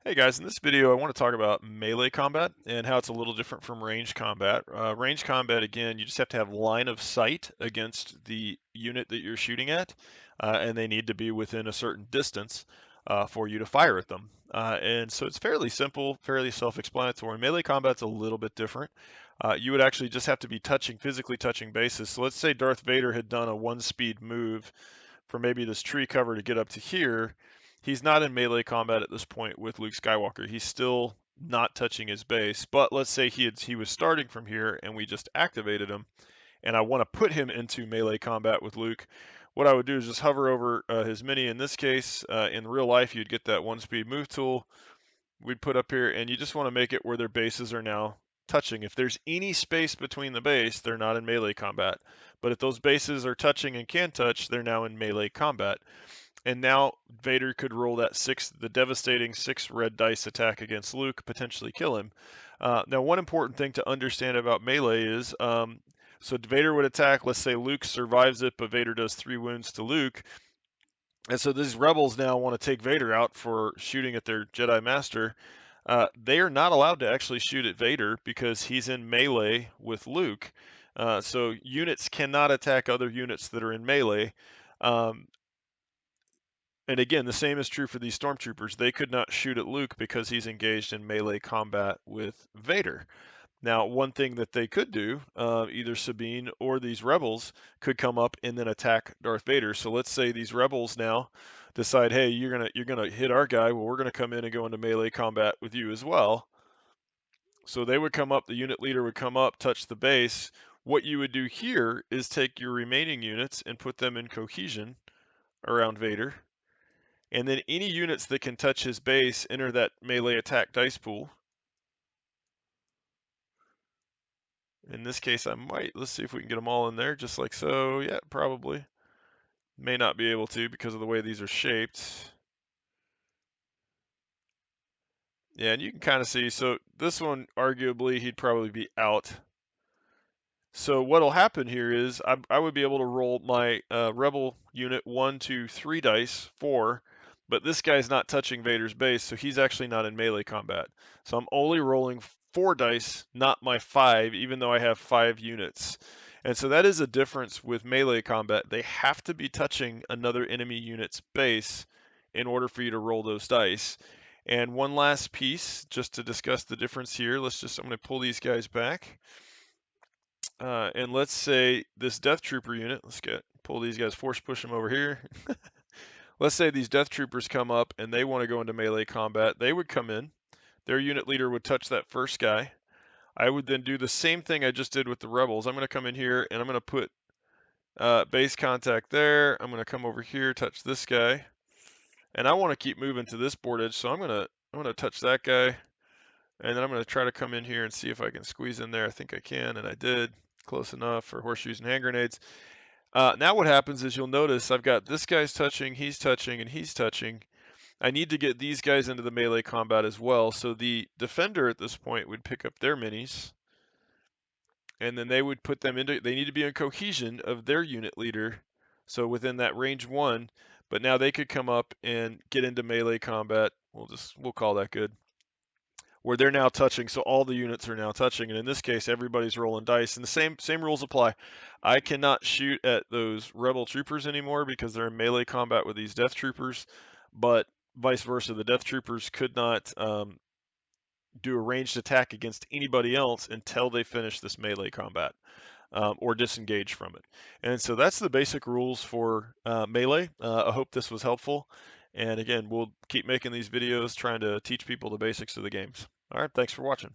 Hey guys, in this video I want to talk about melee combat and how it's a little different from range combat. Range combat, again, you just have to have line of sight against the unit that you're shooting at, and they need to be within a certain distance for you to fire at them. And so it's fairly simple, fairly self-explanatory. Melee combat's a little bit different. You would actually just have to be physically touching bases. So let's say Darth Vader had done a one-speed move for maybe this tree cover to get up to here. He's not in melee combat at this point with Luke Skywalker. He's still not touching his base. But let's say he was starting from here and we just activated him, and I want to put him into melee combat with Luke. What I would do is just hover over his mini. In this case, in real life, you'd get that one-speed move tool. We'd put up here, and you just want to make it where their bases are now touching. If there's any space between the base, they're not in melee combat. But if those bases are touching and can touch, they're now in melee combat. And now Vader could roll the devastating 6 red dice attack against Luke, potentially kill him. Now, one important thing to understand about melee is, so Vader would attack. Let's say Luke survives it, but Vader does 3 wounds to Luke. And so these rebels now want to take Vader out for shooting at their Jedi Master. They are not allowed to actually shoot at Vader because he's in melee with Luke. So units cannot attack other units that are in melee. Um, and again, the same is true for these stormtroopers. They could not shoot at Luke because he's engaged in melee combat with Vader. Now, one thing that they could do, either Sabine or these rebels could come up and then attack Darth Vader. So let's say these rebels now decide, hey, you're gonna hit our guy. Well, we're gonna come in and go into melee combat with you as well. So they would come up, the unit leader would come up, touch the base. What you would do here is take your remaining units and put them in cohesion around Vader. And then any units that can touch his base enter that melee attack dice pool. In this case, let's see if we can get them all in there, just like so. Yeah, probably. May not be able to because of the way these are shaped. Yeah, and you can kind of see, so this one, arguably, he'd probably be out. So what'll happen here is I would be able to roll my rebel unit 1, 2, 3 dice, 4, but this guy's not touching Vader's base, so he's actually not in melee combat. So I'm only rolling 4 dice, not my 5, even though I have 5 units. And so that is a difference with melee combat. They have to be touching another enemy unit's base in order for you to roll those dice. And one last piece, just to discuss the difference here. I'm going to pull these guys back. And let's say this Death Trooper unit, pull these guys, force push them over here. Let's say these Death Troopers come up and they want to go into melee combat. They would come in. Their unit leader would touch that first guy. I would then do the same thing I just did with the Rebels. I'm going to come in here and I'm going to put base contact there. I'm going to come over here, touch this guy. And I want to keep moving to this board edge, so I'm going to touch that guy. And then I'm going to try to come in here and see if I can squeeze in there. I think I can, and I did. Close enough for horseshoes and hand grenades. Now what happens is you'll notice I've got this guy's touching, he's touching, and he's touching. I need to get these guys into the melee combat as well. So the defender at this point would pick up their minis, and then they would put them they need to be in cohesion of their unit leader. So within that range 1, but now they could come up and get into melee combat. We'll call that good, where they're now touching, so all the units are now touching, and in this case, everybody's rolling dice, and the same rules apply. I cannot shoot at those rebel troopers anymore because they're in melee combat with these death troopers, but vice versa, the death troopers could not do a ranged attack against anybody else until they finish this melee combat. Or disengage from it. And so that's the basic rules for melee. I hope this was helpful. And again, we'll keep making these videos trying to teach people the basics of the games. All right, thanks for watching.